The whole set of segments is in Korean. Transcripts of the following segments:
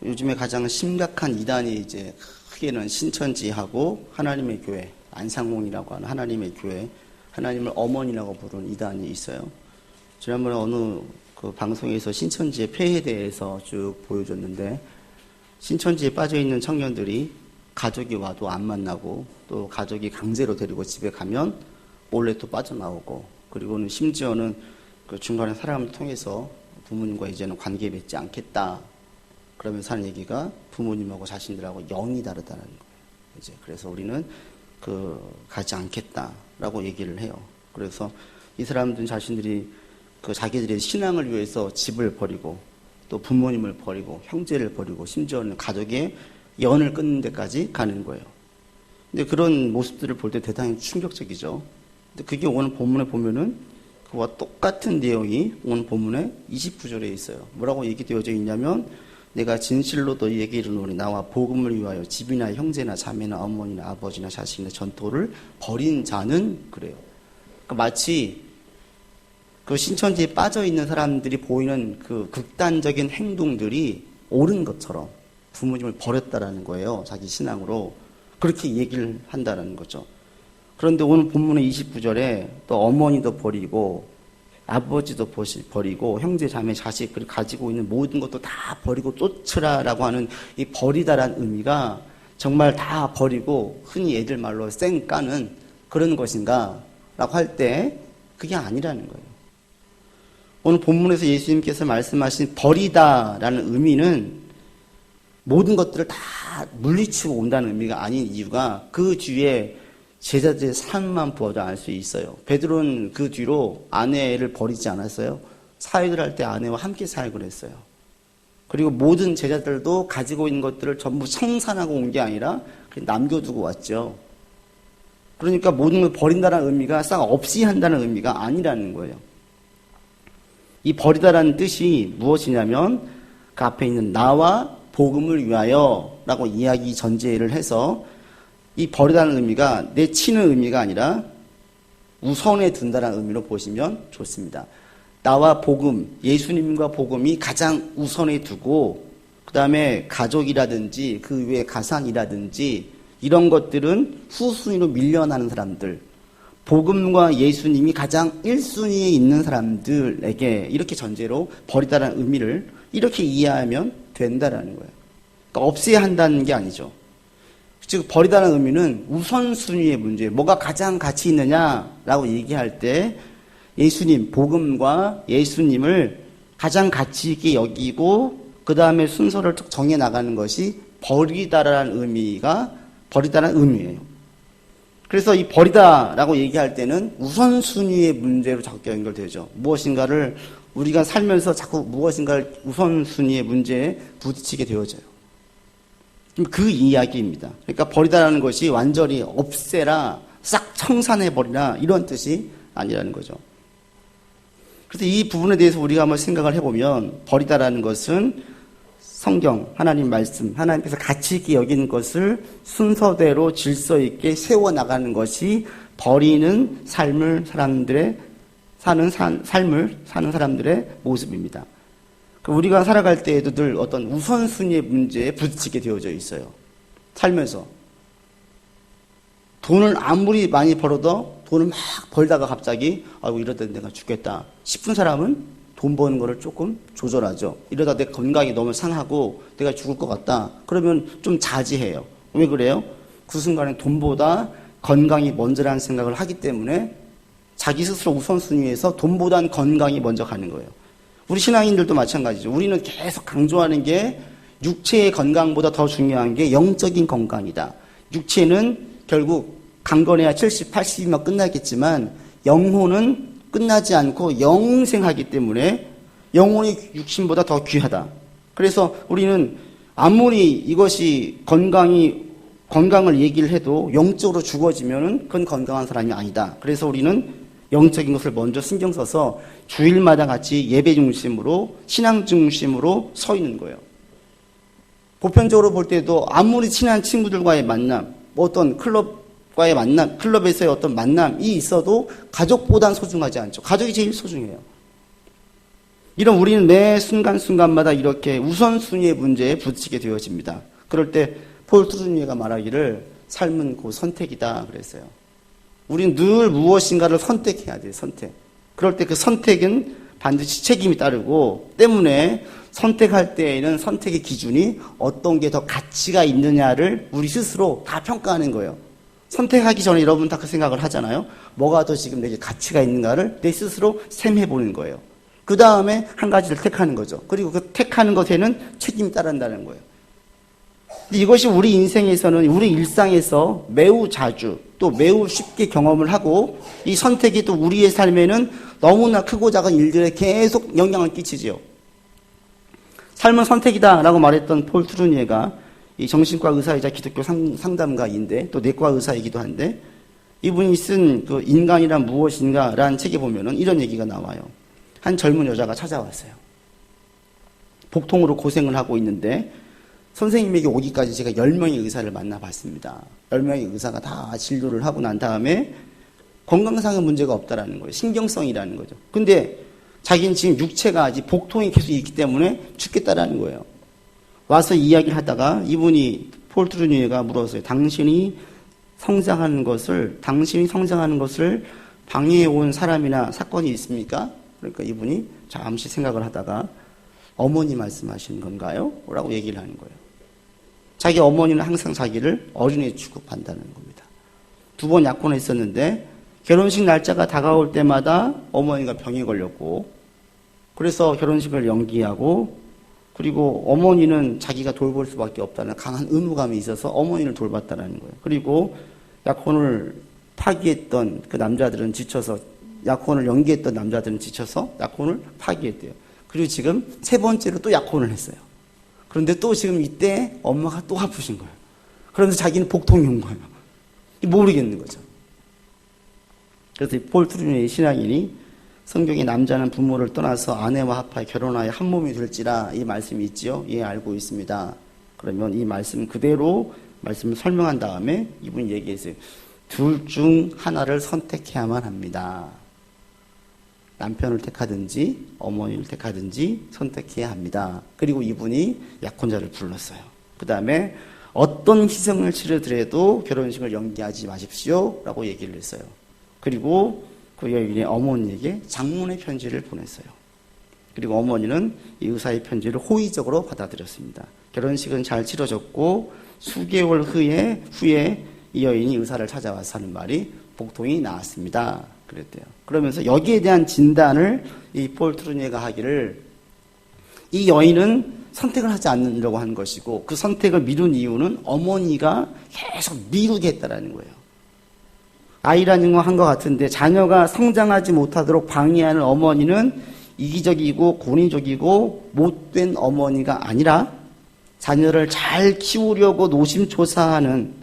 요즘에 가장 심각한 이단이 이제 크게는 신천지하고 하나님의 교회, 안상홍이라고 하는 하나님의 교회, 하나님을 어머니라고 부르는 이단이 있어요. 지난번에 어느 그 방송에서 신천지의 폐해에 대해서 쭉 보여줬는데, 신천지에 빠져있는 청년들이 가족이 와도 안 만나고, 또 가족이 강제로 데리고 집에 가면 몰래 또 빠져나오고, 그리고는 심지어는 그 중간에 사람을 통해서 부모님과 이제는 관계 맺지 않겠다 그러면서 하는 얘기가 부모님하고 자신들하고 영이 다르다는 거예요. 이제 그래서 우리는 가지 않겠다라고 얘기를 해요. 그래서 이 사람들은 자신들이 자기들의 신앙을 위해서 집을 버리고 또 부모님을 버리고 형제를 버리고 심지어는 가족의 연을 끊는 데까지 가는 거예요. 근데 그런 모습들을 볼 때 대단히 충격적이죠. 근데 그게 오늘 본문에 보면은 그와 똑같은 내용이 오늘 본문의 29절에 있어요. 뭐라고 얘기되어져 있냐면, 내가 진실로 너희에게 이르노니 나와 복음을 위하여 집이나 형제나 자매나 어머니나 아버지나 자식이나 전토를 버린 자는 그래요. 그러니까 마치 그 신천지에 빠져 있는 사람들이 보이는 그 극단적인 행동들이 옳은 것처럼 부모님을 버렸다라는 거예요. 자기 신앙으로 그렇게 얘기를 한다는 거죠. 그런데 오늘 본문의 29절에 또 어머니도 버리고 아버지도 버리고 형제 자매 자식 그리고 가지고 있는 모든 것도 다 버리고 쫓으라라고 하는 이 버리다라는 의미가 정말 다 버리고 흔히 애들 말로 쌩 까는 그런 것인가 라고 할 때 그게 아니라는 거예요. 오늘 본문에서 예수님께서 말씀하신 버리다라는 의미는 모든 것들을 다 물리치고 온다는 의미가 아닌 이유가 그 뒤에 제자들의 삶만 보아도 알 수 있어요. 베드로는 그 뒤로 아내를 버리지 않았어요. 사역을 할 때 아내와 함께 사역을 했어요. 그리고 모든 제자들도 가지고 있는 것들을 전부 청산하고 온 게 아니라 그냥 남겨두고 왔죠. 그러니까 모든 걸 버린다는 의미가 싹 없이 한다는 의미가 아니라는 거예요. 이 버리다라는 뜻이 무엇이냐면 그 앞에 있는 나와 복음을 위하여 라고 이야기 전제를 해서 이 버리다는 의미가 내치는 의미가 아니라 우선에 둔다는 의미로 보시면 좋습니다. 나와 복음, 예수님과 복음이 가장 우선에 두고 그 다음에 가족이라든지 그 외에 가상이라든지 이런 것들은 후순위로 밀려나는 사람들, 복음과 예수님이 가장 1순위에 있는 사람들에게 이렇게 전제로 버리다라는 의미를 이렇게 이해하면 된다라는 거예요. 그러니까 없애야 한다는 게 아니죠. 즉 버리다는 의미는 우선순위의 문제, 뭐가 가장 가치 있느냐라고 얘기할 때 예수님, 복음과 예수님을 가장 가치 있게 여기고 그 다음에 순서를 정해 나가는 것이 버리다라는 의미예요. 그래서 이 버리다라고 얘기할 때는 우선순위의 문제로 자꾸 연결되죠. 무엇인가를 우리가 살면서 자꾸 무엇인가를 우선순위의 문제에 부딪히게 되어져요. 그 이야기입니다. 그러니까 버리다라는 것이 완전히 없애라, 싹 청산해버리라 이런 뜻이 아니라는 거죠. 그래서 이 부분에 대해서 우리가 한번 생각을 해보면 버리다라는 것은 성경, 하나님 말씀, 하나님께서 가치 있게 여기는 것을 순서대로 질서 있게 세워나가는 것이 버리는 삶을 사는 사람들의 모습입니다. 우리가 살아갈 때에도 늘 어떤 우선순위의 문제에 부딪히게 되어져 있어요. 살면서. 돈을 아무리 많이 벌어도 돈을 막 벌다가 갑자기 아이고 이러다 내가 죽겠다 싶은 사람은 돈 버는 거를 조금 조절하죠. 이러다 내 건강이 너무 상하고 내가 죽을 것 같다. 그러면 좀 자제해요. 왜 그래요? 그 순간에 돈보다 건강이 먼저라는 생각을 하기 때문에 자기 스스로 우선순위에서 돈보다는 건강이 먼저 가는 거예요. 우리 신앙인들도 마찬가지죠. 우리는 계속 강조하는 게 육체의 건강보다 더 중요한 게 영적인 건강이다. 육체는 결국 강건해야 70, 80이면 끝나겠지만 영혼은 끝나지 않고 영생하기 때문에 영혼이 육신보다 더 귀하다. 그래서 우리는 아무리 이것이 건강을 얘기를 해도 영적으로 죽어지면은 그건 건강한 사람이 아니다. 그래서 우리는 영적인 것을 먼저 신경 써서 주일마다 같이 예배 중심으로 신앙 중심으로 서 있는 거예요. 보편적으로 볼 때도 아무리 친한 친구들과의 만남, 어떤 클럽과의 만남, 클럽에서의 어떤 만남이 있어도 가족보단 소중하지 않죠. 가족이 제일 소중해요. 이런 우리는 매 순간순간마다 이렇게 우선순위의 문제에 부딪히게 되어집니다. 그럴 때 폴 트루니에가 말하기를 삶은 곧 선택이다 그랬어요. 우리는 늘 무엇인가를 선택해야 돼요. 선택. 그럴 때 그 선택은 반드시 책임이 따르고 때문에 선택할 때에는 선택의 기준이 어떤 게 더 가치가 있느냐를 우리 스스로 다 평가하는 거예요. 선택하기 전에 여러분 다 그 생각을 하잖아요. 뭐가 더 지금 내게 가치가 있는가를 내 스스로 셈해보는 거예요. 그 다음에 한 가지를 택하는 거죠. 그리고 그 택하는 것에는 책임이 따른다는 거예요. 이것이 우리 인생에서는, 우리 일상에서 매우 자주 또 매우 쉽게 경험을 하고 이 선택이 또 우리의 삶에는 너무나 크고 작은 일들에 계속 영향을 끼치지요. 삶은 선택이다 라고 말했던 폴 트루니에가 이 정신과 의사이자 기독교 상담가인데 또 내과 의사이기도 한데 이분이 쓴 그 인간이란 무엇인가 라는 책에 보면은 이런 얘기가 나와요. 한 젊은 여자가 찾아왔어요. 복통으로 고생을 하고 있는데 선생님에게 오기까지 제가 10명의 의사를 만나봤습니다. 10명의 의사가 다 진료를 하고 난 다음에 건강상의 문제가 없다라는 거예요. 신경성이라는 거죠. 근데 자기는 지금 육체가 아직 복통이 계속 있기 때문에 죽겠다라는 거예요. 와서 이야기를 하다가 이분이 폴 트루니에가 물었어요. 당신이 성장하는 것을 방해해 온 사람이나 사건이 있습니까? 그러니까 이분이 잠시 생각을 하다가 어머니 말씀하시는 건가요? 라고 얘기를 하는 거예요. 자기 어머니는 항상 자기를 어린애 취급한다는 겁니다. 2번 약혼을 했었는데 결혼식 날짜가 다가올 때마다 어머니가 병에 걸렸고 그래서 결혼식을 연기하고 그리고 어머니는 자기가 돌볼 수밖에 없다는 강한 의무감이 있어서 어머니를 돌봤다는 거예요. 그리고 약혼을 파기했던 그 남자들은 지쳐서 약혼을 연기했던 남자들은 지쳐서 약혼을 파기했대요. 그리고 지금 3번째로 또 약혼을 했어요. 그런데 또 지금 이때 엄마가 또 아프신 거예요. 그런데 자기는 복통이 온 거예요. 모르겠는 거죠. 그래서 폴 트루니에의 신앙인이 성경에 남자는 부모를 떠나서 아내와 합하여 결혼하여 한 몸이 될지라 이 말씀이 있지요. 예, 알고 있습니다. 그러면 이 말씀 그대로 말씀을 설명한 다음에 이분이 얘기했어요. 둘 중 하나를 선택해야만 합니다. 남편을 택하든지 어머니를 택하든지 선택해야 합니다. 그리고 이분이 약혼자를 불렀어요. 그 다음에 어떤 희생을 치르더라도 결혼식을 연기하지 마십시오 라고 얘기를 했어요. 그리고 그 여인의 어머니에게 장문의 편지를 보냈어요. 그리고 어머니는 이 의사의 편지를 호의적으로 받아들였습니다. 결혼식은 잘 치러졌고 수개월 후에 이 여인이 의사를 찾아와서 하는 말이 복통이 나았습니다. 그랬대요. 그러면서 여기에 대한 진단을 이 폴 트루니에가 하기를 이 여인은 선택을 하지 않으려고 한 것이고 그 선택을 미룬 이유는 어머니가 계속 미루게 했다라는 거예요. 아이라는 건 한 것 같은데 자녀가 성장하지 못하도록 방해하는 어머니는 이기적이고 권위적이고 못된 어머니가 아니라 자녀를 잘 키우려고 노심초사하는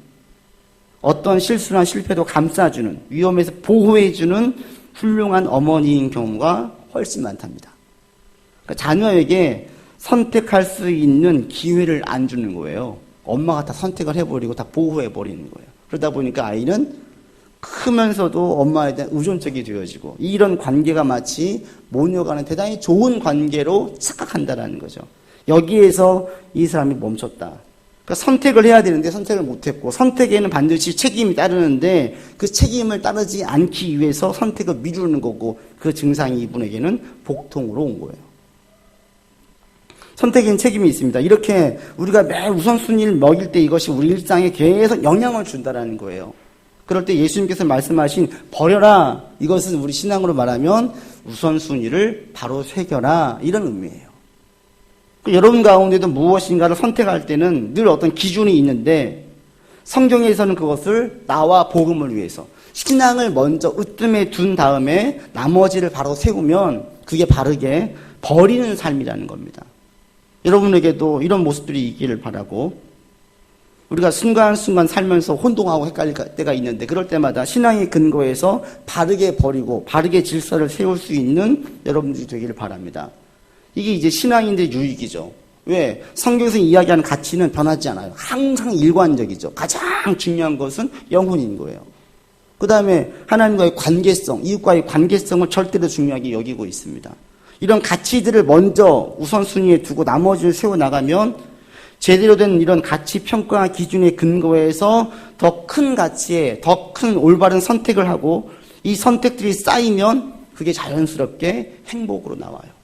어떤 실수나 실패도 감싸주는 위험에서 보호해주는 훌륭한 어머니인 경우가 훨씬 많답니다. 그러니까 자녀에게 선택할 수 있는 기회를 안 주는 거예요. 엄마가 다 선택을 해버리고 다 보호해버리는 거예요. 그러다 보니까 아이는 크면서도 엄마에 대한 의존적이 되어지고 이런 관계가 마치 모녀간의 대단히 좋은 관계로 착각한다라는 거죠. 여기에서 이 사람이 멈췄다. 그러니까 선택을 해야 되는데 선택을 못했고 선택에는 반드시 책임이 따르는데 그 책임을 따르지 않기 위해서 선택을 미루는 거고 그 증상이 이분에게는 복통으로 온 거예요. 선택에는 책임이 있습니다. 이렇게 우리가 매 우선순위를 먹일 때 이것이 우리 일상에 계속 영향을 준다라는 거예요. 그럴 때 예수님께서 말씀하신 버려라, 이것은 우리 신앙으로 말하면 우선순위를 바로 새겨라, 이런 의미예요. 여러분 가운데도 무엇인가를 선택할 때는 늘 어떤 기준이 있는데 성경에서는 그것을 나와 복음을 위해서 신앙을 먼저 으뜸에 둔 다음에 나머지를 바로 세우면 그게 바르게 버리는 삶이라는 겁니다. 여러분에게도 이런 모습들이 있기를 바라고 우리가 순간순간 살면서 혼동하고 헷갈릴 때가 있는데 그럴 때마다 신앙의 근거에서 바르게 버리고 바르게 질서를 세울 수 있는 여러분들이 되기를 바랍니다. 이게 이제 신앙인들의 유익이죠. 왜? 성경에서 이야기하는 가치는 변하지 않아요. 항상 일관적이죠. 가장 중요한 것은 영혼인 거예요. 그 다음에 하나님과의 관계성, 이웃과의 관계성을 절대로 중요하게 여기고 있습니다. 이런 가치들을 먼저 우선순위에 두고 나머지를 세워나가면 제대로 된 이런 가치 평가 기준에 근거해서 더 큰 가치에 더 큰 올바른 선택을 하고 이 선택들이 쌓이면 그게 자연스럽게 행복으로 나와요.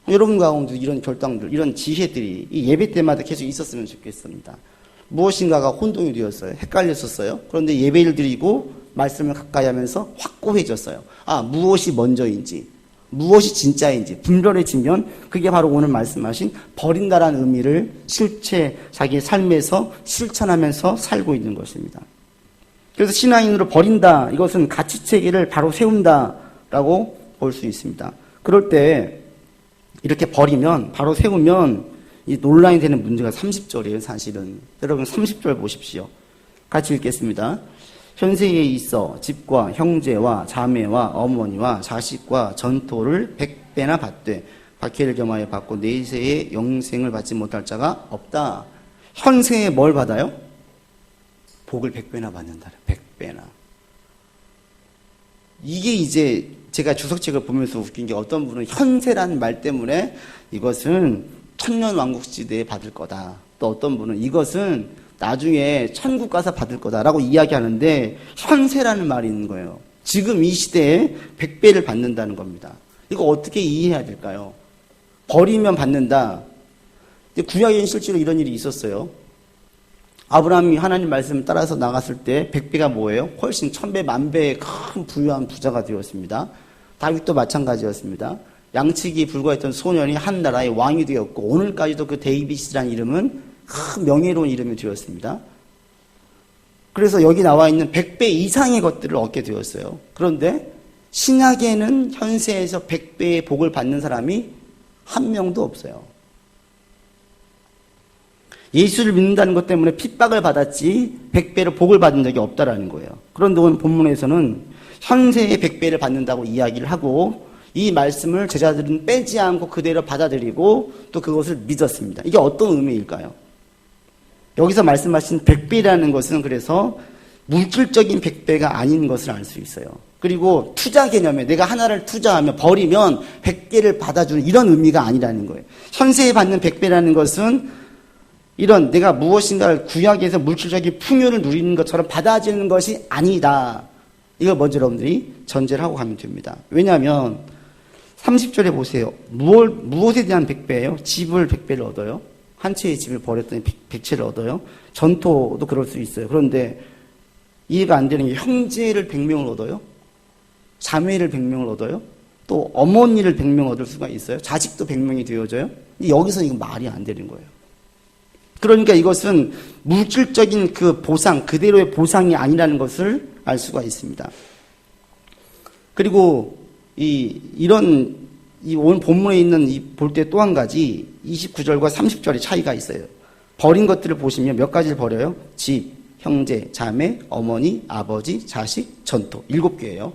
여러분 가운데 이런 결단들, 이런 지혜들이 이 예배 때마다 계속 있었으면 좋겠습니다. 무엇인가가 혼동이 되었어요. 헷갈렸었어요. 그런데 예배를 드리고 말씀을 가까이 하면서 확고해졌어요. 무엇이 먼저인지, 무엇이 진짜인지 분별해지면 그게 바로 오늘 말씀하신 버린다라는 의미를 실제 자기의 삶에서 실천하면서 살고 있는 것입니다. 그래서 신앙인으로 버린다, 이것은 가치체계를 바로 세운다라고 볼 수 있습니다. 그럴 때 이렇게 버리면, 바로 세우면 이 논란이 되는 문제가 30절이에요, 사실은. 여러분 30절 보십시오. 같이 읽겠습니다. 현세에 있어 집과 형제와 자매와 어머니와 자식과 전토를 100배나 받되 박해를 겸하여 받고 내세에 영생을 받지 못할 자가 없다. 현세에 뭘 받아요? 복을 100배나 받는다. 100배나. 이게 이제 제가 주석책을 보면서 웃긴 게 어떤 분은 현세라는 말 때문에 이것은 천년왕국시대에 받을 거다. 또 어떤 분은 이것은 나중에 천국 가서 받을 거다라고 이야기하는데 현세라는 말이 있는 거예요. 지금 이 시대에 100배를 받는다는 겁니다. 이거 어떻게 이해해야 될까요? 버리면 받는다. 구약에는 실제로 이런 일이 있었어요. 아브라함이 하나님 말씀을 따라서 나갔을 때 100배가 뭐예요? 훨씬 1000배, 1000배의 큰 부유한 부자가 되었습니다. 다윗도 마찬가지였습니다. 양치기 불과했던 소년이 한 나라의 왕이 되었고 오늘까지도 그 데이빗이라는 이름은 큰 명예로운 이름이 되었습니다. 그래서 여기 나와 있는 100배 이상의 것들을 얻게 되었어요. 그런데 신약에는 현세에서 100배의 복을 받는 사람이 한 명도 없어요. 예수를 믿는다는 것 때문에 핍박을 받았지 100배로 복을 받은 적이 없다라는 거예요. 그런데 오늘 본문에서는 현세의 100배를 받는다고 이야기를 하고 이 말씀을 제자들은 빼지 않고 그대로 받아들이고 또 그것을 믿었습니다. 이게 어떤 의미일까요? 여기서 말씀하신 100배라는 것은 그래서 물질적인 100배가 아닌 것을 알 수 있어요. 그리고 투자 개념에 내가 하나를 투자하면 버리면 100개를 받아주는 이런 의미가 아니라는 거예요. 현세에 받는 100배라는 것은 이런 내가 무엇인가를 구약에서 물질적인 풍요를 누리는 것처럼 받아지는 것이 아니다. 이걸 먼저 여러분들이 전제를 하고 가면 됩니다. 왜냐하면 30절에 보세요. 무엇에 대한 100배예요? 집을 100배를 얻어요. 한 채의 집을 버렸더니 100채를 얻어요. 전토도 그럴 수 있어요. 그런데 이해가 안 되는 게 형제를 100명을 얻어요. 자매를 100명을 얻어요. 또 어머니를 100명 얻을 수가 있어요. 자식도 100명이 되어져요. 여기서 이건 말이 안 되는 거예요. 그러니까 이것은 물질적인 그 보상, 그대로의 보상이 아니라는 것을 알 수가 있습니다. 그리고 오늘 본문에 있는 볼 때 또 한 가지 29절과 30절의 차이가 있어요. 버린 것들을 보시면 몇 가지를 버려요? 집, 형제, 자매, 어머니, 아버지, 자식, 전토. 7개예요.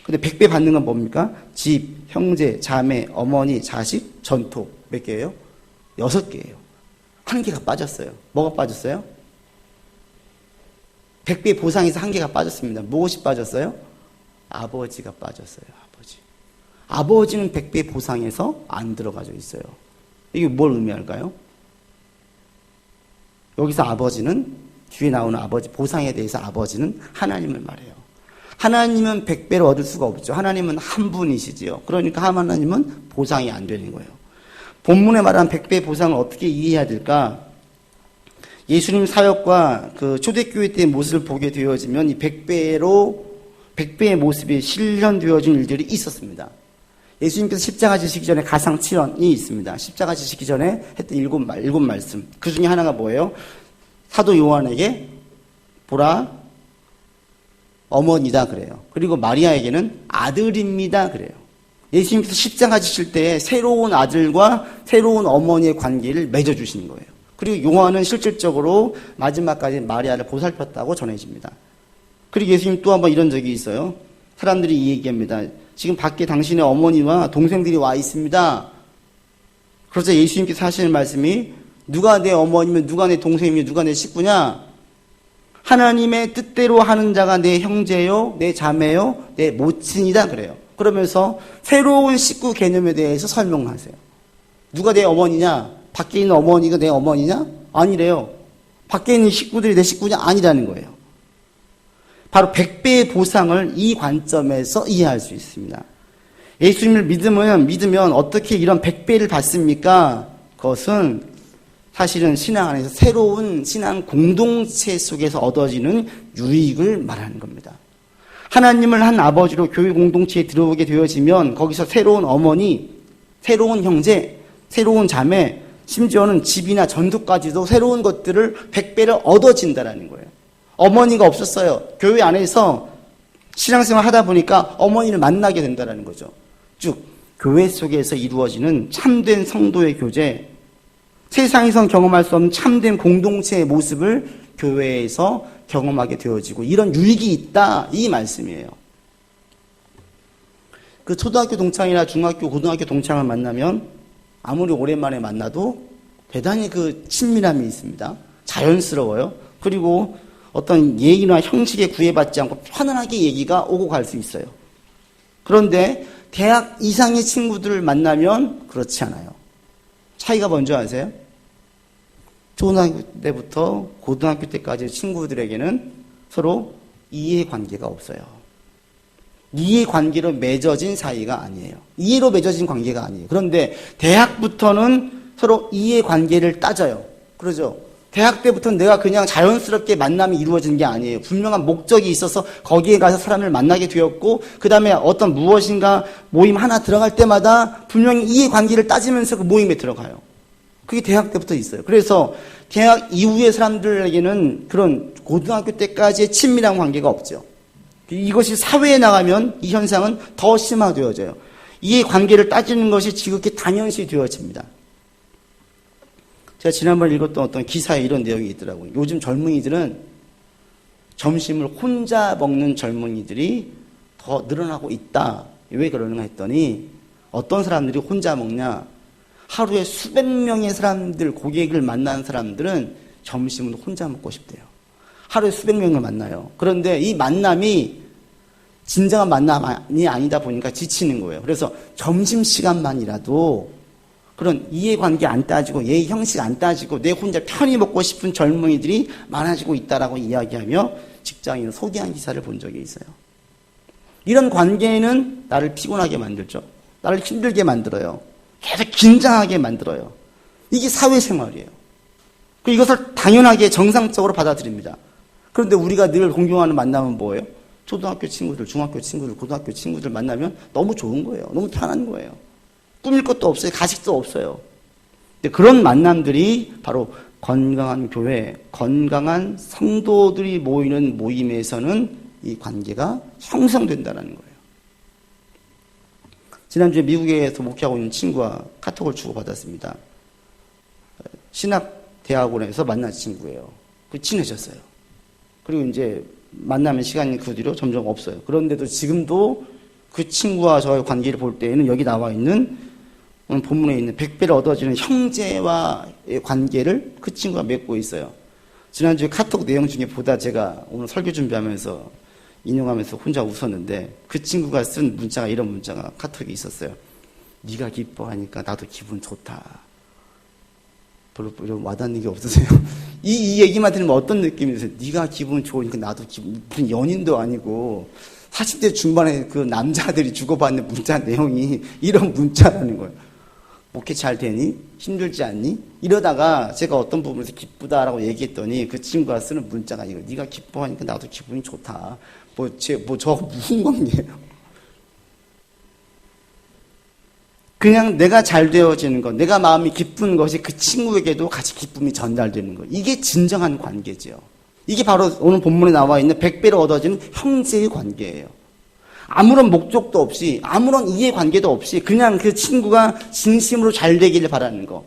근데 100배 받는 건 뭡니까? 집, 형제, 자매, 어머니, 자식, 전토. 몇 개예요? 6개예요. 한 개가 빠졌어요. 뭐가 빠졌어요? 100배 보상에서 한 개가 빠졌습니다. 무엇이 빠졌어요? 아버지가 빠졌어요. 아버지는 100배 보상에서 안 들어가져 있어요. 이게 뭘 의미할까요? 여기서 아버지는, 뒤에 나오는 아버지, 보상에 대해서 아버지는 하나님을 말해요. 하나님은 100배를 얻을 수가 없죠. 하나님은 한 분이시지요. 그러니까 하나님은 보상이 안 되는 거예요. 본문에 말한 100배 보상을 어떻게 이해해야 될까? 예수님 사역과 그 초대교회 때의 모습을 보게 되어지면 이 100배의 모습이 실현되어진 일들이 있었습니다. 예수님께서 십자가 지시기 전에 가상칠언이 있습니다. 십자가 지시기 전에 했던 일곱 말씀. 그 중에 하나가 뭐예요? 사도 요한에게 보라 어머니다 그래요. 그리고 마리아에게는 아들입니다 그래요. 예수님께서 십자가 지실 때 새로운 아들과 새로운 어머니의 관계를 맺어주시는 거예요. 그리고 요한은 실질적으로 마지막까지 마리아를 보살폈다고 전해집니다. 그리고 예수님 또 한 번 이런 적이 있어요. 사람들이 이 얘기합니다. 지금 밖에 당신의 어머니와 동생들이 와 있습니다. 그래서 예수님께서 하시는 말씀이 누가 내 어머니면 누가 내 동생이면 누가 내 식구냐? 하나님의 뜻대로 하는 자가 내 형제요, 내 자매요, 내 모친이다 그래요. 그러면서 새로운 식구 개념에 대해서 설명하세요. 누가 내 어머니냐? 밖에 있는 어머니가 내 어머니냐? 아니래요. 밖에 있는 식구들이 내 식구냐? 아니라는 거예요. 바로 100배의 보상을 이 관점에서 이해할 수 있습니다. 예수님을 믿으면 어떻게 이런 100배를 받습니까? 그것은 사실은 신앙 안에서 새로운 신앙 공동체 속에서 얻어지는 유익을 말하는 겁니다. 하나님을 한 아버지로 교회 공동체에 들어오게 되어지면 거기서 새로운 어머니, 새로운 형제, 새로운 자매, 심지어는 집이나 전도까지도 새로운 것들을 100배를 얻어진다라는 거예요. 어머니가 없었어요. 교회 안에서 신앙생활 하다 보니까 어머니를 만나게 된다라는 거죠. 쭉 교회 속에서 이루어지는 참된 성도의 교제, 세상에선 경험할 수 없는 참된 공동체의 모습을 교회에서 경험하게 되어지고 이런 유익이 있다 이 말씀이에요. 그 초등학교 동창이나 중학교, 고등학교 동창을 만나면 아무리 오랜만에 만나도 대단히 그 친밀함이 있습니다. 자연스러워요. 그리고 어떤 예의나 형식에 구애받지 않고 편안하게 얘기가 오고 갈 수 있어요. 그런데 대학 이상의 친구들을 만나면 그렇지 않아요. 차이가 뭔지 아세요? 초등학교 때부터 고등학교 때까지 친구들에게는 서로 이해관계가 없어요. 이해관계로 맺어진 사이가 아니에요. 이해로 맺어진 관계가 아니에요. 그런데 대학부터는 서로 이해관계를 따져요. 그러죠? 대학 때부터는 내가 그냥 자연스럽게 만남이 이루어진 게 아니에요. 분명한 목적이 있어서 거기에 가서 사람을 만나게 되었고 그 다음에 어떤 무엇인가 모임 하나 들어갈 때마다 분명히 이해관계를 따지면서 그 모임에 들어가요. 그게 대학 때부터 있어요. 그래서 대학 이후의 사람들에게는 그런 고등학교 때까지의 친밀한 관계가 없죠. 이것이 사회에 나가면 이 현상은 더 심화되어져요. 이해관계를 따지는 것이 지극히 당연시 되어집니다. 제가 지난번에 읽었던 어떤 기사에 이런 내용이 있더라고요. 요즘 젊은이들은 점심을 혼자 먹는 젊은이들이 더 늘어나고 있다. 왜 그러는가 했더니 어떤 사람들이 혼자 먹냐. 하루에 수백 명의 사람들, 고객을 만나는 사람들은 점심은 혼자 먹고 싶대요. 하루에 수백 명을 만나요. 그런데 이 만남이 진정한 만남이 아니다 보니까 지치는 거예요. 그래서 점심시간만이라도 그런 이해관계 안 따지고 예의 형식 안 따지고 내 혼자 편히 먹고 싶은 젊은이들이 많아지고 있다라고 이야기하며 직장인을 소개한 기사를 본 적이 있어요. 이런 관계는 나를 피곤하게 만들죠. 나를 힘들게 만들어요. 계속 긴장하게 만들어요. 이게 사회생활이에요. 이것을 당연하게 정상적으로 받아들입니다. 그런데 우리가 늘 공경하는 만남은 뭐예요? 초등학교 친구들, 중학교 친구들, 고등학교 친구들 만나면 너무 좋은 거예요. 너무 편한 거예요. 꾸밀 것도 없어요. 가식도 없어요. 근데 그런 만남들이 바로 건강한 교회, 건강한 성도들이 모이는 모임에서는 이 관계가 형성된다는 거예요. 지난주에 미국에서 목회하고 있는 친구와 카톡을 주고받았습니다. 신학대학원에서 만난 친구예요. 친해졌어요. 그리고 이제 만나면 시간이 그 뒤로 점점 없어요. 그런데도 지금도 그 친구와 저의 관계를 볼 때에는 여기 나와 있는 오늘 본문에 있는 100배를 얻어지는 형제와의 관계를 그 친구가 맺고 있어요. 지난주에 카톡 내용 중에 보다 제가 오늘 설교 준비하면서 인용하면서 혼자 웃었는데 그 친구가 쓴 문자가 이런 문자가 카톡에 있었어요. 네가 기뻐하니까 나도 기분 좋다. 별로 와닿는 게 없으세요? 이 얘기만 들으면 어떤 느낌이 드세요? 네가 기분 좋으니까 나도 기분, 무슨 연인도 아니고 40대 중반에 그 남자들이 주고받는 문자 내용이 이런 문자라는 거예요. 목회 잘 되니? 힘들지 않니? 이러다가 제가 어떤 부분에서 기쁘다라고 얘기했더니 그 친구가 쓰는 문자가 이거. 네가 기뻐하니까 나도 기분이 좋다. 저 무슨 관계예요? 그냥 내가 잘 되어지는 것, 내가 마음이 기쁜 것이 그 친구에게도 같이 기쁨이 전달되는 것. 이게 진정한 관계죠. 이게 바로 오늘 본문에 나와 있는 100배로 얻어지는 형제의 관계예요. 아무런 목적도 없이 아무런 이해관계도 없이 그냥 그 친구가 진심으로 잘 되기를 바라는 것,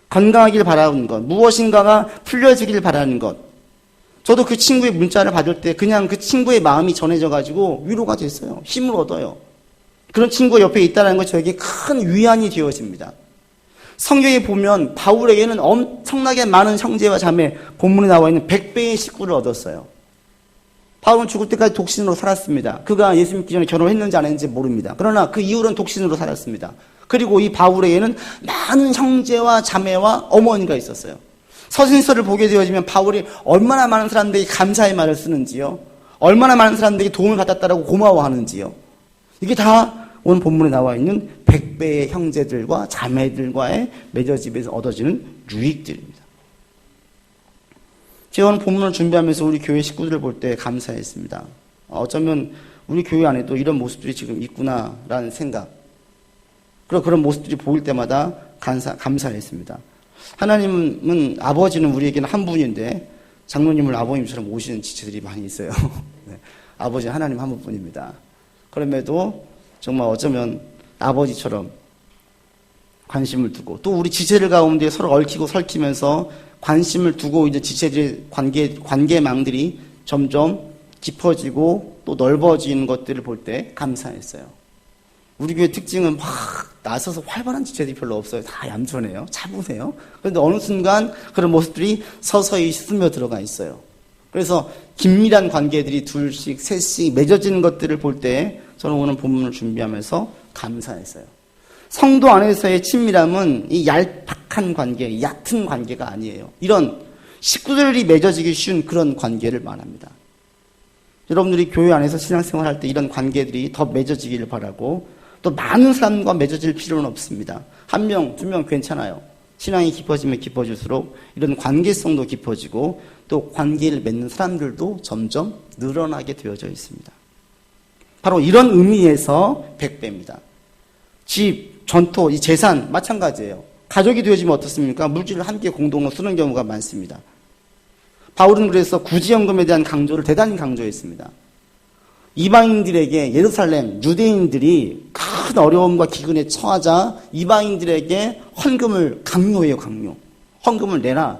건강하기를 바라는 것, 무엇인가가 풀려지기를 바라는 것. 저도 그 친구의 문자를 받을 때 그냥 그 친구의 마음이 전해져가지고 위로가 됐어요. 힘을 얻어요. 그런 친구가 옆에 있다는 것이 저에게 큰 위안이 되어집니다. 성경에 보면 바울에게는 엄청나게 많은 형제와 자매, 본문에 나와 있는 100배의 식구를 얻었어요. 바울은 죽을 때까지 독신으로 살았습니다. 그가 예수 믿기 전에 결혼했는지 안 했는지 모릅니다. 그러나 그 이후로는 독신으로 살았습니다. 그리고 이 바울에게는 많은 형제와 자매와 어머니가 있었어요. 서신서를 보게 되어지면 바울이 얼마나 많은 사람들에게 감사의 말을 쓰는지요. 얼마나 많은 사람들에게 도움을 받았다라고 고마워하는지요. 이게 다 오늘 본문에 나와 있는 100배의 형제들과 자매들과의 맺어짐에서 얻어지는 유익들입니다. 제가 오늘 본문을 준비하면서 우리 교회 식구들을 볼 때 감사했습니다. 어쩌면 우리 교회 안에도 이런 모습들이 지금 있구나라는 생각, 그런 모습들이 보일 때마다 감사했습니다. 하나님은, 아버지는 우리에게는 한 분인데 장로님을 아버님처럼 모시는 지체들이 많이 있어요. 네. 아버지는 하나님 한 분뿐입니다. 그럼에도 정말 어쩌면 아버지처럼 관심을 두고, 또 우리 지체들 가운데 서로 얽히고 설키면서 관심을 두고 이제 지체들의 관계망들이 점점 깊어지고 또 넓어지는 것들을 볼 때 감사했어요. 우리 교회 특징은 막 나서서 활발한 지체들이 별로 없어요. 다 얌전해요. 차분해요. 그런데 어느 순간 그런 모습들이 서서히 스며들어가 있어요. 그래서 긴밀한 관계들이 둘씩, 셋씩 맺어지는 것들을 볼 때 저는 오늘 본문을 준비하면서 감사했어요. 성도 안에서의 친밀함은 이 얄팍한 관계, 얕은 관계가 아니에요. 이런 식구들이 맺어지기 쉬운 그런 관계를 말합니다. 여러분들이 교회 안에서 신앙생활 할 때 이런 관계들이 더 맺어지기를 바라고, 또 많은 사람과 맺어질 필요는 없습니다. 한 명, 두 명 괜찮아요. 신앙이 깊어지면 깊어질수록 이런 관계성도 깊어지고 또 관계를 맺는 사람들도 점점 늘어나게 되어져 있습니다. 바로 이런 의미에서 100배입니다. 집, 전토, 이 재산 마찬가지예요. 가족이 되어지면 어떻습니까? 물질을 함께 공동으로 쓰는 경우가 많습니다. 바울은 그래서 구제연금에 대한 강조를 대단히 강조했습니다. 이방인들에게, 예루살렘 유대인들이 큰 어려움과 기근에 처하자 이방인들에게 헌금을 강요해요. 헌금을 내라.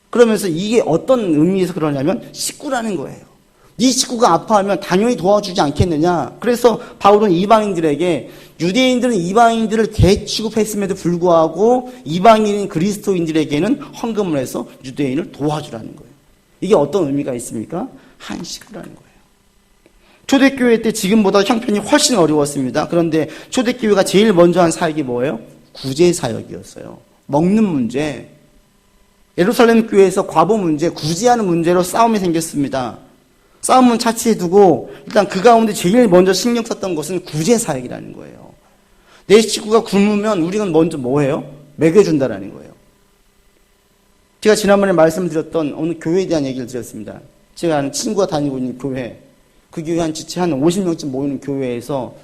그러면서 이게 어떤 의미에서 그러냐면 식구라는 거예요. 네 식구가 아파하면 당연히 도와주지 않겠느냐. 그래서 바울은 이방인들에게, 유대인들은 이방인들을 개취급했음에도 불구하고 이방인인 그리스도인들에게는 헌금을 해서 유대인을 도와주라는 거예요. 이게 어떤 의미가 있습니까? 한 식구라는 거예요. 초대교회 때 지금보다 형편이 훨씬 어려웠습니다. 그런데 초대교회가 제일 먼저 한 사역이 뭐예요? 구제사역이었어요. 먹는 문제, 예루살렘 교회에서 과부 문제, 구제하는 문제로 싸움이 생겼습니다. 싸움은 차치해 두고 일단 그 가운데 제일 먼저 신경 썼던 것은 구제사역이라는 거예요. 내 식구가 굶으면 우리는 먼저 뭐 해요? 먹여준다라는 거예요. 제가 지난번에 말씀드렸던 어느 교회에 대한 얘기를 드렸습니다. 제가 아는 친구가 다니고 있는 교회, 그 교회 한 지체 한 50명쯤 모이는 교회에서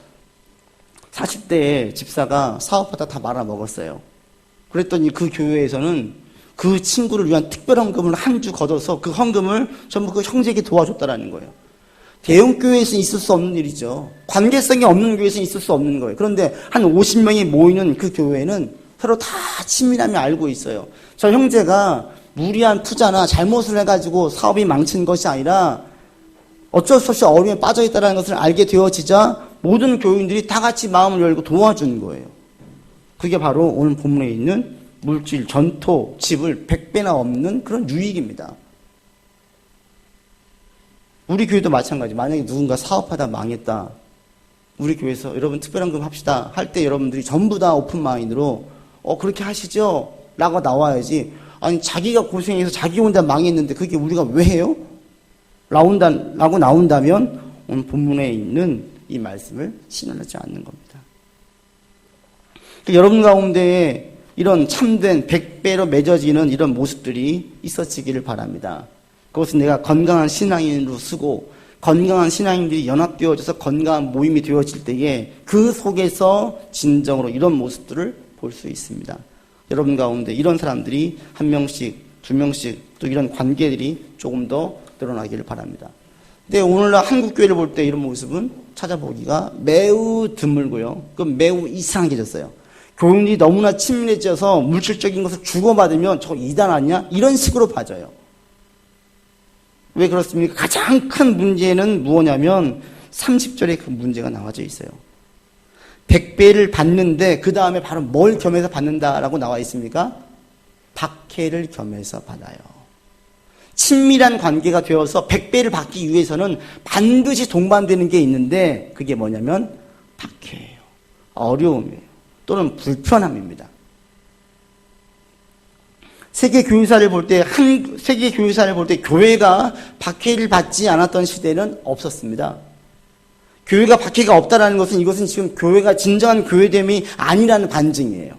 40대의 집사가 사업하다 다 말아먹었어요. 그랬더니 그 교회에서는 그 친구를 위한 특별 헌금을 한 주 걷어서 그 헌금을 전부 그 형제에게 도와줬다라는 거예요. 대형 교회에서는 있을 수 없는 일이죠. 관계성이 없는 교회에서는 있을 수 없는 거예요. 그런데 한 50명이 모이는 그 교회는 서로 다 친밀함이 알고 있어요. 저 형제가 무리한 투자나 잘못을 해가지고 사업이 망친 것이 아니라 어쩔 수 없이 어려움에 빠져있다는 것을 알게 되어지자 모든 교인들이 다 같이 마음을 열고 도와주는 거예요. 그게 바로 오늘 본문에 있는 물질, 전토, 집을 100배나 없는 그런 유익입니다. 우리 교회도 마찬가지. 만약에 누군가 사업하다 망했다. 우리 교회에서 여러분 특별헌금 합시다 할 때 여러분들이 전부 다 오픈마인드로 그렇게 하시죠? 라고 나와야지. 아니 자기가 고생해서 자기 혼자 망했는데 그게 우리가 왜 해요? 라고 나온다면 오늘 본문에 있는 이 말씀을 신뢰하지 않는 겁니다. 여러분 가운데 이런 참된 100배로 맺어지는 이런 모습들이 있어지기를 바랍니다. 그것은 내가 건강한 신앙인으로 쓰고 건강한 신앙인들이 연합되어져서 건강한 모임이 되어질 때에 그 속에서 진정으로 이런 모습들을 볼 수 있습니다. 여러분 가운데 이런 사람들이 한 명씩, 두 명씩 또 이런 관계들이 조금 더 늘어나기를 바랍니다. 근데 오늘날 한국 교회를 볼 때 이런 모습은 찾아보기가 매우 드물고요. 그건 매우 이상해졌어요. 교인들이 너무나 친밀해져서 물질적인 것을 주고받으면 저거 이단 아니냐? 이런 식으로 봐져요. 왜 그렇습니까? 가장 큰 문제는 무엇냐면 30절에 그 문제가 나와져 있어요. 100배를 받는데 그 다음에 바로 뭘 겸해서 받는다라고 나와 있습니까? 박해를 겸해서 받아요. 친밀한 관계가 되어서 100배를 받기 위해서는 반드시 동반되는 게 있는데 그게 뭐냐면 박해예요. 어려움이에요. 또는 불편함입니다. 세계 교회사를 볼 때 교회가 박해를 받지 않았던 시대는 없었습니다. 교회가 박해가 없다라는 것은 이것은 지금 교회가 진정한 교회됨이 아니라는 반증이에요.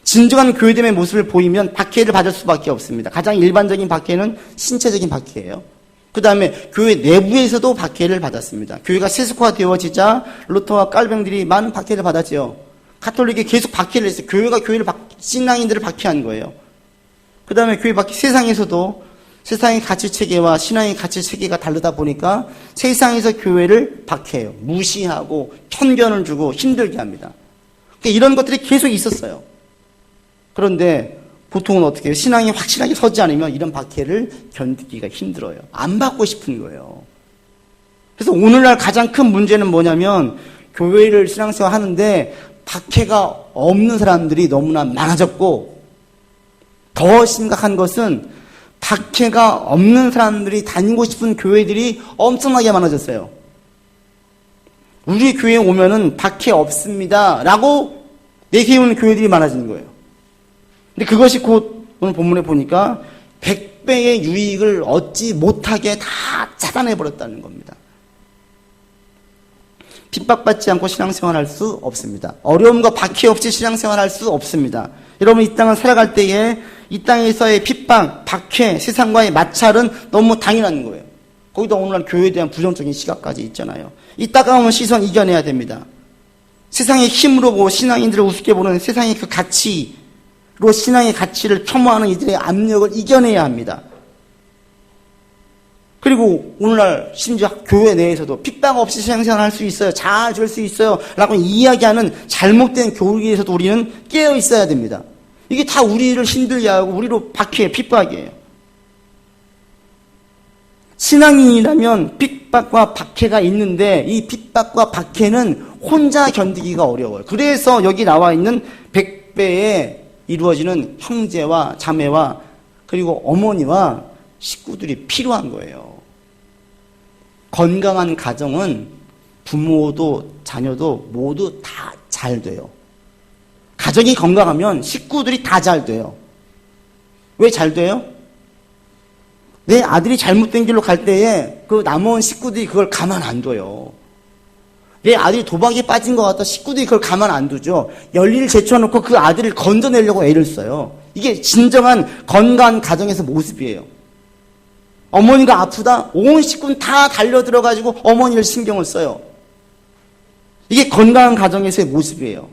진정한 교회됨의 모습을 보이면 박해를 받을 수밖에 없습니다. 가장 일반적인 박해는 신체적인 박해예요. 그 다음에 교회 내부에서도 박해를 받았습니다. 교회가 세속화되어지자 루터와 깔뱅들이 많은 박해를 받았죠. 가톨릭이 계속 박해를 했어요. 교회가 신앙인들을 박해한 거예요. 그 다음에 교회 밖에 세상에서도 세상의 가치체계와 신앙의 가치체계가 다르다 보니까 세상에서 교회를 박해해요. 무시하고 편견을 주고 힘들게 합니다. 그러니까 이런 것들이 계속 있었어요. 그런데 보통은 어떻게 해요? 신앙이 확실하게 서지 않으면 이런 박해를 견디기가 힘들어요. 안 받고 싶은 거예요. 그래서 오늘날 가장 큰 문제는 뭐냐면 교회를 신앙생활 하는데 박해가 없는 사람들이 너무나 많아졌고 더 심각한 것은 박해가 없는 사람들이 다니고 싶은 교회들이 엄청나게 많아졌어요. 우리 교회에 오면은 박해 없습니다 라고 내세우는 교회들이 많아지는 거예요. 근데 그것이 곧 오늘 본문에 보니까 100배의 유익을 얻지 못하게 다 차단해버렸다는 겁니다. 핍박받지 않고 신앙생활할 수 없습니다. 어려움과 박해 없이 신앙생활할 수 없습니다. 여러분 이 땅을 살아갈 때에 이 땅에서의 핍박, 박해, 세상과의 마찰은 너무 당연한 거예요. 거기다 오늘날 교회에 대한 부정적인 시각까지 있잖아요. 이 따가운 시선 이겨내야 됩니다. 세상의 힘으로 보고 신앙인들을 우습게 보는 세상의 그 가치로 신앙의 가치를 폄하하는 이들의 압력을 이겨내야 합니다. 그리고 오늘날 심지어 교회 내에서도 핍박 없이 신앙생활 할 수 있어요. 잘 될 수 있어요. 라고 이야기하는 잘못된 교리에서도 우리는 깨어 있어야 됩니다. 이게 다 우리를 힘들게 하고 우리로 박해, 핍박이에요. 신앙인이라면 핍박과 박해가 있는데 이 핍박과 박해는 혼자 견디기가 어려워요. 그래서 여기 나와 있는 100배에 이루어지는 형제와 자매와 그리고 어머니와 식구들이 필요한 거예요. 건강한 가정은 부모도 자녀도 모두 다 잘 돼요. 가정이 건강하면 식구들이 다 잘 돼요. 왜 잘 돼요? 내 아들이 잘못된 길로 갈 때에 그 남은 식구들이 그걸 가만 안 둬요. 내 아들이 도박에 빠진 것 같다 식구들이 그걸 가만 안 두죠. 열일을 제쳐놓고 그 아들을 건져내려고 애를 써요. 이게 진정한 건강한 가정에서 모습이에요. 어머니가 아프다? 온 식구는 다 달려들어가지고 어머니를 신경을 써요. 이게 건강한 가정에서의 모습이에요.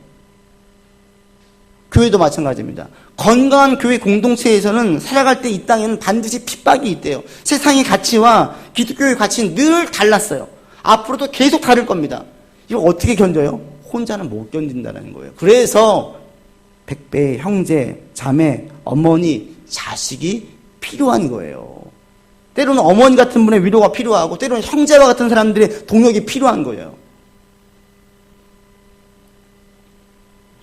교회도 마찬가지입니다. 건강한 교회 공동체에서는 살아갈 때 이 땅에는 반드시 핍박이 있대요. 세상의 가치와 기독교의 가치는 늘 달랐어요. 앞으로도 계속 다를 겁니다. 이거 어떻게 견뎌요? 혼자는 못 견딘다는 거예요. 그래서 100배의 형제, 자매, 어머니, 자식이 필요한 거예요. 때로는 어머니 같은 분의 위로가 필요하고 때로는 형제와 같은 사람들의 동역이 필요한 거예요.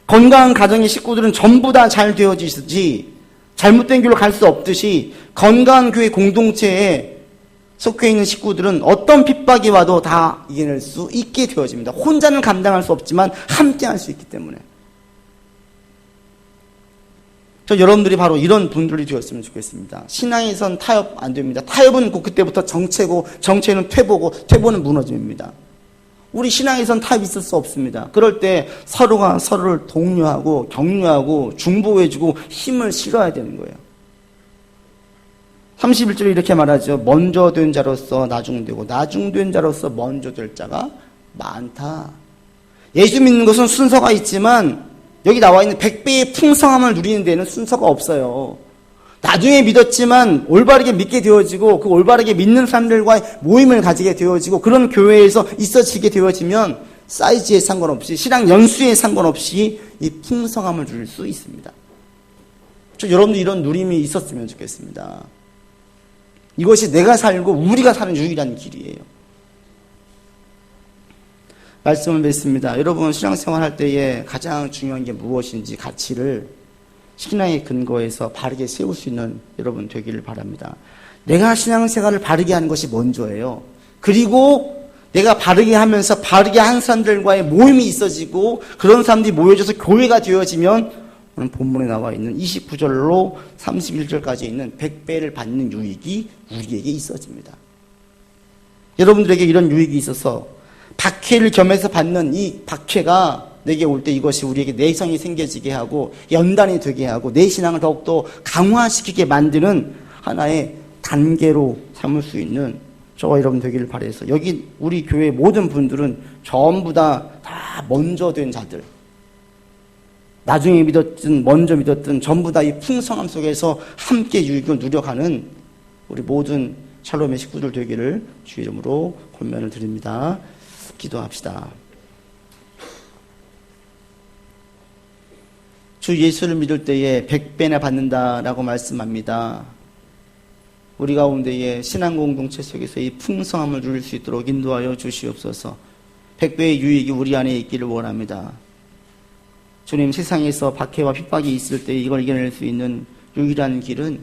건강한 가정의 식구들은 전부 다 잘 되어지지 잘못된 길로 갈 수 없듯이 건강한 교회 공동체에 속해 있는 식구들은 어떤 핍박이 와도 다 이겨낼 수 있게 되어집니다. 혼자는 감당할 수 없지만 함께 할 수 있기 때문에. 여러분들이 바로 이런 분들이 되었으면 좋겠습니다. 신앙에선 타협 안 됩니다. 타협은 곧 그때부터 정체고 정체는 퇴보고 퇴보는 무너짐입니다. 우리 신앙에선 타협이 있을 수 없습니다. 그럴 때 서로가 서로를 독려하고 격려하고 중보해주고 힘을 실어야 되는 거예요. 31절에 이렇게 말하죠. 먼저 된 자로서 나중되고 나중된 자로서 먼저 될 자가 많다. 예수 믿는 것은 순서가 있지만 여기 나와 있는 100배의 풍성함을 누리는 데는 순서가 없어요. 나중에 믿었지만 올바르게 믿게 되어지고 그 올바르게 믿는 사람들과의 모임을 가지게 되어지고 그런 교회에서 있어지게 되어지면 사이즈에 상관없이 신앙 연수에 상관없이 이 풍성함을 누릴 수 있습니다. 여러분들 이런 누림이 있었으면 좋겠습니다. 이것이 내가 살고 우리가 사는 유일한 길이에요. 말씀을 맺습니다. 여러분 신앙생활 할 때에 가장 중요한 게 무엇인지 가치를 신앙의 근거에서 바르게 세울 수 있는 여러분 되기를 바랍니다. 내가 신앙생활을 바르게 하는 것이 먼저예요. 그리고 내가 바르게 하면서 바르게 한 사람들과의 모임이 있어지고 그런 사람들이 모여져서 교회가 되어지면 오늘 본문에 나와 있는 29절로 31절까지 있는 100배를 받는 유익이 우리에게 있어집니다. 여러분들에게 이런 유익이 있어서 박해를 겸해서 받는 이 박해가 내게 올 때 이것이 우리에게 내성이 생겨지게 하고 연단이 되게 하고 내 신앙을 더욱더 강화시키게 만드는 하나의 단계로 삼을 수 있는 저와 여러분 되기를 바라서 여기 우리 교회 모든 분들은 전부 다 먼저 된 자들, 나중에 믿었든 먼저 믿었든 전부 다 이 풍성함 속에서 함께 유익을 누려가는 우리 모든 샬롬의 식구들 되기를 주 이름으로 권면을 드립니다. 기도합시다. 주 예수를 믿을 때에 100배나 받는다라고 말씀합니다. 우리 가운데에 신앙 공동체 속에서 이 풍성함을 누릴 수 있도록 인도하여 주시옵소서. 100배의 유익이 우리 안에 있기를 원합니다. 주님, 세상에서 박해와 핍박이 있을 때 이걸 이겨낼 수 있는 유일한 길은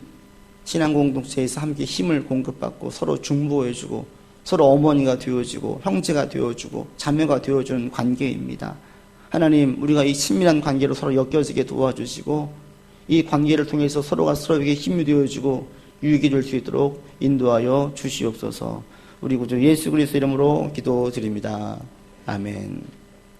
신앙 공동체에서 함께 힘을 공급받고 서로 중보해주고 서로 어머니가 되어주고 형제가 되어주고 자매가 되어주는 관계입니다. 하나님, 우리가 이 친밀한 관계로 서로 엮여지게 도와주시고 이 관계를 통해서 서로가 서로에게 힘이 되어주고 유익이 될 수 있도록 인도하여 주시옵소서. 우리 구주 예수 그리스도 이름으로 기도드립니다. 아멘.